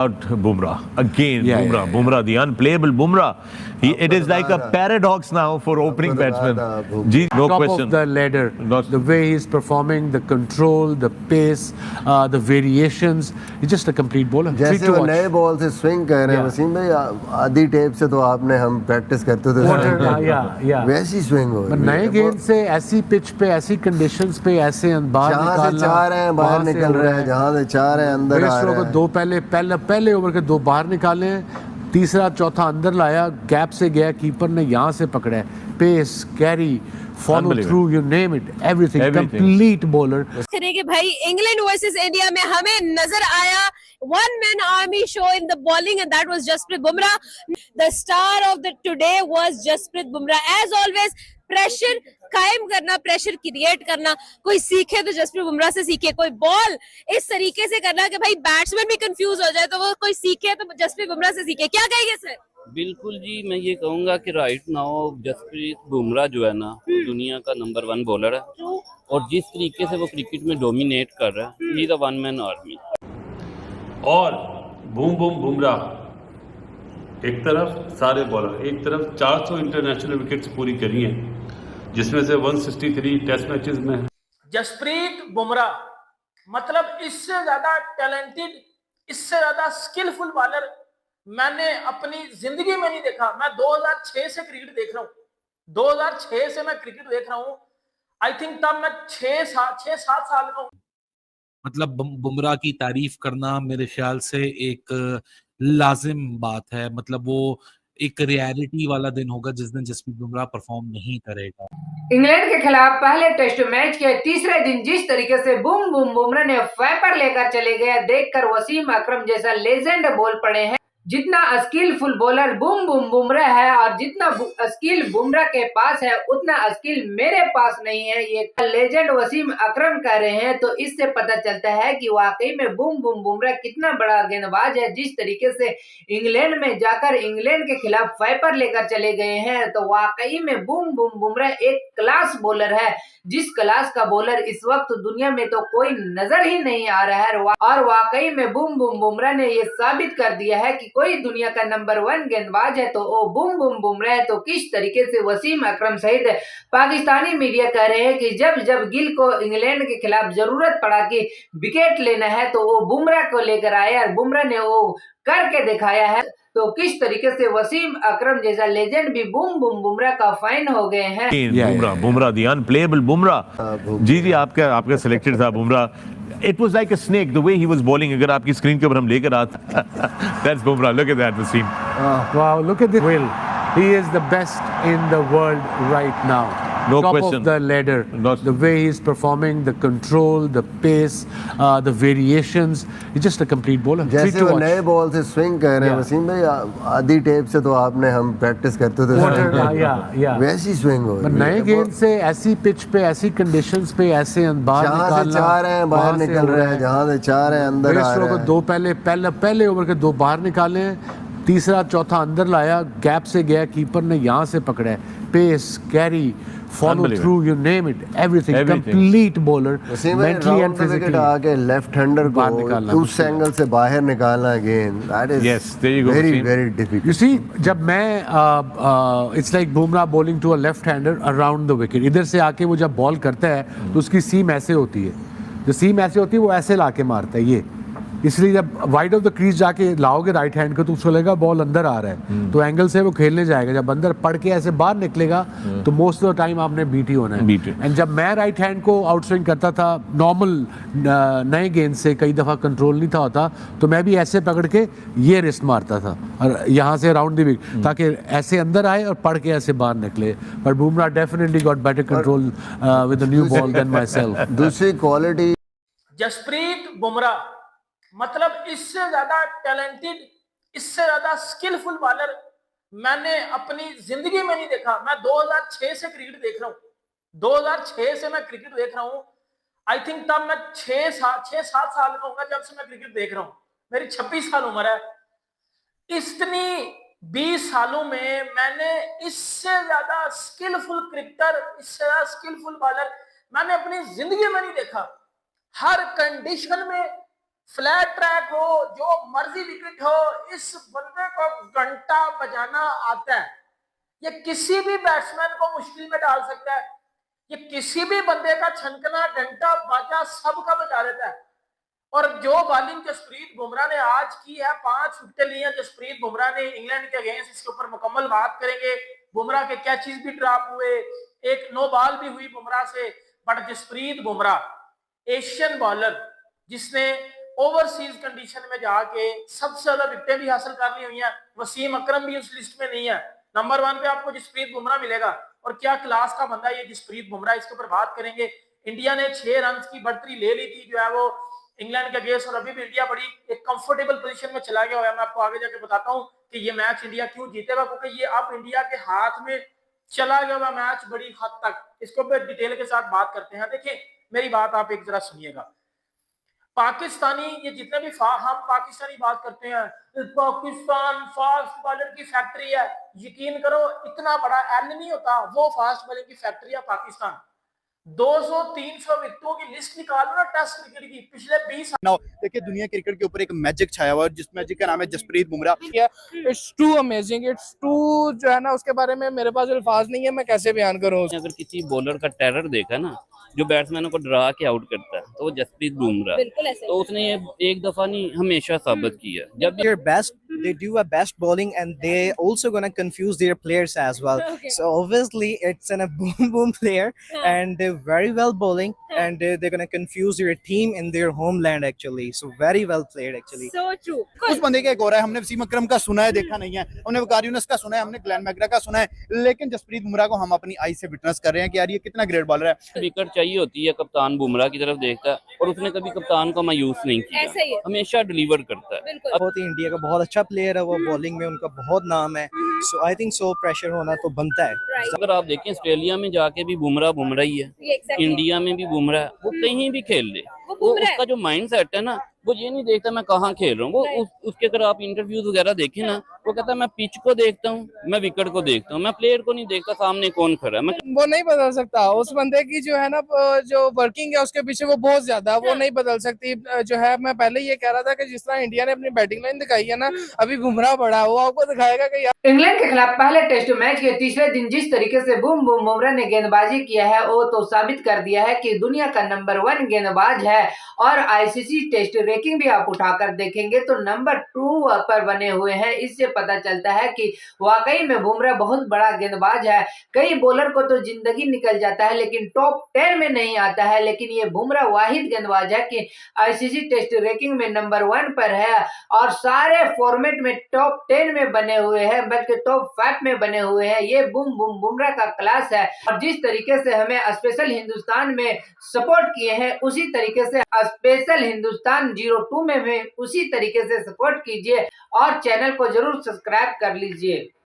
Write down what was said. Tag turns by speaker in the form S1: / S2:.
S1: Out Bumrah again.
S2: Yeah,
S1: Bumrah,
S2: yeah, yeah.
S1: Bumrah, the unplayable Bumrah. It is like a paradox now for opening batsmen. Gee, no
S2: Top
S1: question.
S2: of the ladder,
S1: Not-
S2: the way he's performing, the control, the pace, the variations. He's just a complete bowler. Treat
S3: जैसे
S2: to
S3: वो
S2: watch.
S3: नए ball से swing कर रहे हैं
S2: Yeah.
S3: Wasim भाई, आधी tape से तो आपने हम प्रैक्टिस करते थे
S2: yeah.
S3: वैसी स्विंग हो
S2: पर नए गेंद से ऐसी पिच पे, ऐसी कंडीशंस पे, ऐसे बाहर
S3: जहाँ से
S2: निकालना,
S3: चाह रहे हैं बाहर
S2: वहाँ से
S3: निकल
S2: हो
S3: रहे हैं, जहाँ से चाह रहे हैं अंदर आ
S2: को
S3: रहे हैं।
S2: दो पहले ओवर के दो बाहर निकाले हैं, तीसरा चौथा अंदर लाया, गैप से गया, कीपर ने यहाँ से पकड़ा है, pace, carry, follow through, you name it, everything, complete bowler.
S4: कि भाई इंग्लैंड वर्सेस इंडिया में हमें नजर आया one man army show in the bowling and that was Jasprit Bumrah. The star of the today was Jasprit Bumrah. As always pressure कायम करना, pressure create करना, कोई सीखे तो जसप्रीत बुमराह से सीखे, कोई बॉल इस तरीके से करना कि भाई बैट्समैन भी कंफ्यूज हो जाए तो वो कोई सीखे तो जसप्रीत बुमराह से सीखे। क्या कहेंगे सर?
S5: बिल्कुल जी, मैं ये कहूँगा कि राइट नाउ जसप्रीत बुमराह जो है ना दुनिया का नंबर 1 बॉलर है और जिस तरीके से वो क्रिकेट में डोमिनेट कर रहा है, ही द वन मैन आर्मी।
S1: और बूम बूम बुमराह एक तरफ, सारे बॉलर एक तरफ, 400 इंटरनेशनल विकेट्स पूरी करी हैं जिसमें से 163 टेस्ट मैचेस में है।
S6: जसप्रीत बुमराह मतलब इससे ज्यादा टैलेंटेड, इससे ज्यादा स्किलफुल बॉलर मैंने अपनी जिंदगी में नहीं देखा। मैं 2006 से क्रिकेट देख रहा हूँ, 2006 से मैं क्रिकेट देख रहा हूँ। आई थिंक तब मैं 6-7 साल का हूँ।
S7: मतलब बुमराह की तारीफ करना मेरे ख्याल से एक लाजिम बात है। मतलब वो एक रियलिटी वाला दिन होगा जिस दिन जसप्रीत बुमराह परफॉर्म नहीं करेगा।
S8: इंग्लैंड के खिलाफ पहले टेस्ट मैच के तीसरे दिन जिस तरीके से बूम बूम बुमराह ने वाइपर लेकर चले गए, देखकर वसीम अकरम जैसा लेजेंड बोल पड़े हैं। जितना skillful bowler boom boom Bumrah है और जितना स्किल बुमराह के पास है उतना स्किल मेरे पास नहीं है, ये लेजेंड वसीम अकरम कह रहे हैं। तो इससे पता चलता है कि वाकई में बूम बूम बुमराह कितना बड़ा गेंदबाज है। जिस तरीके से इंग्लैंड में जाकर इंग्लैंड के खिलाफ वाइपर लेकर चले गए हैं, तो वाकई में बूम बूम बुमराह एक क्लास बॉलर है, जिस क्लास का बॉलर इस वक्त दुनिया में तो कोई नजर ही नहीं आ रहा है। और वाकई में बूम बूम बुमराह ने ये साबित कर दिया है कि कोई दुनिया का नंबर 1 गेंदबाज है तो वो बूम बूम बुमराह है। तो किस तरीके से वसीम अकरम सहित पाकिस्तानी मीडिया कह रहे हैं कि जब गिल को इंग्लैंड के खिलाफ जरूरत पड़ा कि विकेट लेना है तो वो बुमराह को लेकर आए और बुमराह ने वो करके दिखाया है। तो किस तरीके से वसीम अकरम जैसा लेजेंड भी बूम बूम बुमराह का फैन हो गए हैं।
S1: बुमराह दी अनप्लेएबल बुमराह। जी आपका सिलेक्टेड था Bumrah. It was like a snake the way he was bowling. अगर आपकी स्क्रीन के ऊपर हम लेकर आते that's Bumrah. Look at that, Wasim.
S2: Wow, look at this. Will. He is the best in the world right now.
S1: No
S2: Top
S1: question.
S2: of the ladder, the way he's performing, the control, the pace, the variations. He's just a complete bowler.
S3: जैसे वो नए ball से swing कर रहे हैं वसीम भाई, आधी tape से तो आपने हम प्रैक्टिस करते थे वैसी स्विंग हो।
S2: नए गेंद से ऐसी पिच पे, ऐसी कंडीशंस पे, ऐसे बाहर निकालना,
S3: जहाँ से चाह रहे हैं बाहर निकल रहे हैं, जहाँ से चाह रहे हैं अंदर आ रहे हैं।
S2: दो पहले ओवर के दो बाहर निकाले हैं, तीसरा चौथा अंदर लाया, गैप से गया, कीपर ने यहाँ से पकड़ा है, pace, carry, follow through, you name it, everything, complete bowler, mentally and physically
S3: आके लेफ्ट हैंडर को उस एंगल से बाहर निकालना गेंद, that is very very difficult.
S2: You see, जब मैं it's like Bumrah bowling to a left hander around the wicket, इधर से आके वो जब बॉल करता है तो उसकी सीम ऐसे होती है, जो सीम ऐसे होती है वो ऐसे लाके मारता है ये, इसलिए जब वाइड ऑफ द क्रीज जाके लाओगे राइट हैंड को तो उसको लगेगा बॉल अंदर आ रहा है, तो एंगल से वो खेलने जाएगा। जब अंदर पड़ के ऐसे बाहर निकलेगा तो मोस्ट ऑफ द टाइम आपने बीट ही होना है। एंड जब मैं राइट हैंड को आउट स्विंग करता था नॉर्मल नए गेंद से, कई दफ़ा कंट्रोल नहीं था होता, तो मैं भी ऐसे पकड़ के ये रिस्ट मारता था और यहाँ से अराउंड द विकेट ताकि ऐसे अंदर आए और पड़ के ऐसे बाहर निकले। पर Bumrah definitely got better control with the new ball then myself.
S3: दूसरी क्वालिटी
S6: जसप्रीत बुमराह मतलब इससे ज्यादा टैलेंटेड, इससे ज्यादा स्किलफुल बॉलर मैंने अपनी जिंदगी में नहीं देखा। मैं 2006 से क्रिकेट देख रहा हूँ, 2006 से मैं क्रिकेट देख रहा हूँ। आई थिंक तब मैं 6-7 साल का होगा जब से मैं क्रिकेट देख रहा हूँ। मेरी 26 साल उम्र है। इतनी 20 सालों में मैंने इससे ज्यादा स्किलफुल क्रिकेटर, इससे ज्यादा स्किलफुल बॉलर मैंने अपनी जिंदगी में नहीं देखा। हर कंडीशन में फ्लैट ट्रैक हो, जो मर्जी विकेट हो, इस बंदे को घंटा बजाना आता है। ये किसी भी बैट्समैन को मुश्किल में डाल सकता है। ये किसी भी बंदे का छनकना, घंटा, बाजा सबका बजा देता है। और जो बॉलिंग जसप्रीत बुमराह ने आज की है, 5 विकेट लिए हैं जसप्रीत बुमराह ने इंग्लैंड के अगेंस्ट, इसके ऊपर मुकम्मल बात करेंगे। बुमराह के कैचेस भी ड्रॉप हुए, एक नो बॉल भी हुई बुमराह से, but Jasprit Bumrah Asian bowler जिसने ओवरसीज कंडीशन में जाके सबसे ज्यादा विकेटें भी हासिल कर ली हुई हैं। वसीम अकरम भी उस लिस्ट में नहीं है। नंबर 1 पे आपको जसप्रीत बुमराह मिलेगा। और क्या क्लास का बंदा ये जसप्रीत बुमराह, इसके ऊपर बात करेंगे। इंडिया ने 6 रन की बढ़तरी ले ली थी जो है वो इंग्लैंड के अगेंस्ट, और अभी भी इंडिया बड़ी एक कंफर्टेबल पोजीशन में चला गया हुआ है। मैं आपको आगे जाके बताता हूं कि ये मैच इंडिया क्यों जीतेगा, क्योंकि ये अब इंडिया के हाथ में चला गया हुआ मैच बड़ी हद तक। इसको भी डिटेल के साथ बात करते हैं। देखिए मेरी बात आप एक जरा सुनिएगा। पाकिस्तानी, ये जितने भी हम पाकिस्तानी बात करते हैं, पाकिस्तान फास्ट बॉलर की फैक्ट्री है, यकीन करो इतना बड़ा एल नहीं होता, वो फास्ट बॉलर की फैक्ट्री है पाकिस्तान। 200-300 विकेटों की लिस्ट निकालो ना टेस्ट क्रिकेट की पिछले 20
S9: नाउ देखिए दुनिया क्रिकेट के ऊपर एक मैजिक छाया हुआ है, जिस मैजिक का नाम है Jasprit Bumrah.
S6: It's too amazing, it's too जो है ना, उसके बारे में मेरे पास अल्फाज नहीं है, मैं कैसे बयान करूं।
S5: अगर किसी बॉलर का टेरर देखा ना, जो बैट्समैनों को डरा के आउट करता है, तो वो जसप्रीत बुमराह।
S4: बिल्कुल ऐसे
S5: तो उसने ये एक दफा नहीं हमेशा साबित किया। जब
S9: Their best, they do a best bowling, and they also gonna confuse their players as well.
S4: Okay.
S9: So obviously it's a boom player, and they're very well bowling, and they're gonna confuse your team in their homeland actually. So very well played actually.
S4: so true.
S9: उस बंदे का एक और है, हमने वसीम अकरम का सुना है, देखा नहीं है, हमने वकार यूनुस का सुना है, हमने ग्लेन मैकग्रा का सुना है, लेकिन जसप्रीत बुमराह को हम अपनी आई से विटनेस कर रहे हैं कि यार ये कितना ग्रेट बॉलर है।
S5: विकेट चाहिए होती है, कप्तान बुमराह की तरफ देखता है, और उसने कभी कप्तान को मायूस नहीं
S4: ऐसा ही
S5: किया,
S4: है।
S5: हमेशा डिलीवर करता है।
S4: बिल्कुल।
S9: बहुत ही इंडिया का बहुत अच्छा प्लेयर है वो, बॉलिंग में उनका बहुत नाम है। सो आई थिंक सो प्रेशर होना तो बनता है।
S4: Right.
S5: अगर आप देखें ऑस्ट्रेलिया में जाके भी बुमराह बुमराह ही है,
S4: ये exactly.
S5: इंडिया में भी बुमराह है, वो कहीं भी खेल ले,
S4: वो
S5: वो
S4: बुमराह है।
S5: उसका जो माइंड सेट है ना, वो ये नहीं देखता मैं कहाँ खेल रहा हूँ। वो उसके अगर आप इंटरव्यूज वगैरह देखें ना, वो कहता है मैं पिच को देखता हूँ, मैं विकेट को देखता हूँ, मैं प्लेयर को नहीं देखता सामने कौन खड़ा है। मैं
S6: वो नहीं बदल सकता। उस बंदे की जो है ना, जो वर्किंग है उसके पीछे वो बहुत ज्यादा, वो नहीं बदल सकती। जो है मैं पहले ये कह रहा था कि जिस तरह इंडिया ने अपनी बैटिंग लाइन दिखाई है ना, अभी बुमराह बड़ा वो आपको दिखाएगा कि यार।
S8: इंग्लैंड के खिलाफ पहले टेस्ट मैच के तीसरे दिन जिस तरीके से बूम बूम बुमराह ने गेंदबाजी किया है, वो तो साबित कर दिया है कि दुनिया का नंबर 1 गेंदबाज है। और आईसीसी टेस्ट रैंकिंग भी आप उठाकर देखेंगे तो नंबर 2 पर बने हुए हैं। इससे पता चलता है कि वाकई में बुमराह बहुत बड़ा गेंदबाज है। कई बॉलर को तो जिंदगी निकल जाता है लेकिन टॉप 10 में नहीं आता है, लेकिन ये बुमराह वाहिद गेंदबाज है कि आईसीसी टेस्ट रैंकिंग में नंबर 1 पर है। और सारे फॉर्मेट में टॉप 10 में बने हुए हैं, बल्कि टॉप 5 में बने हुए हैं। ये बूम बूम बुमराह का क्लास है। और जिस तरीके से हमें स्पेशल हिंदुस्तान में सपोर्ट किए हैं, उसी तरीके से स्पेशल हिंदुस्तान 02 में भी उसी तरीके से सपोर्ट कीजिए और चैनल को जरूर सब्सक्राइब कर लीजिए।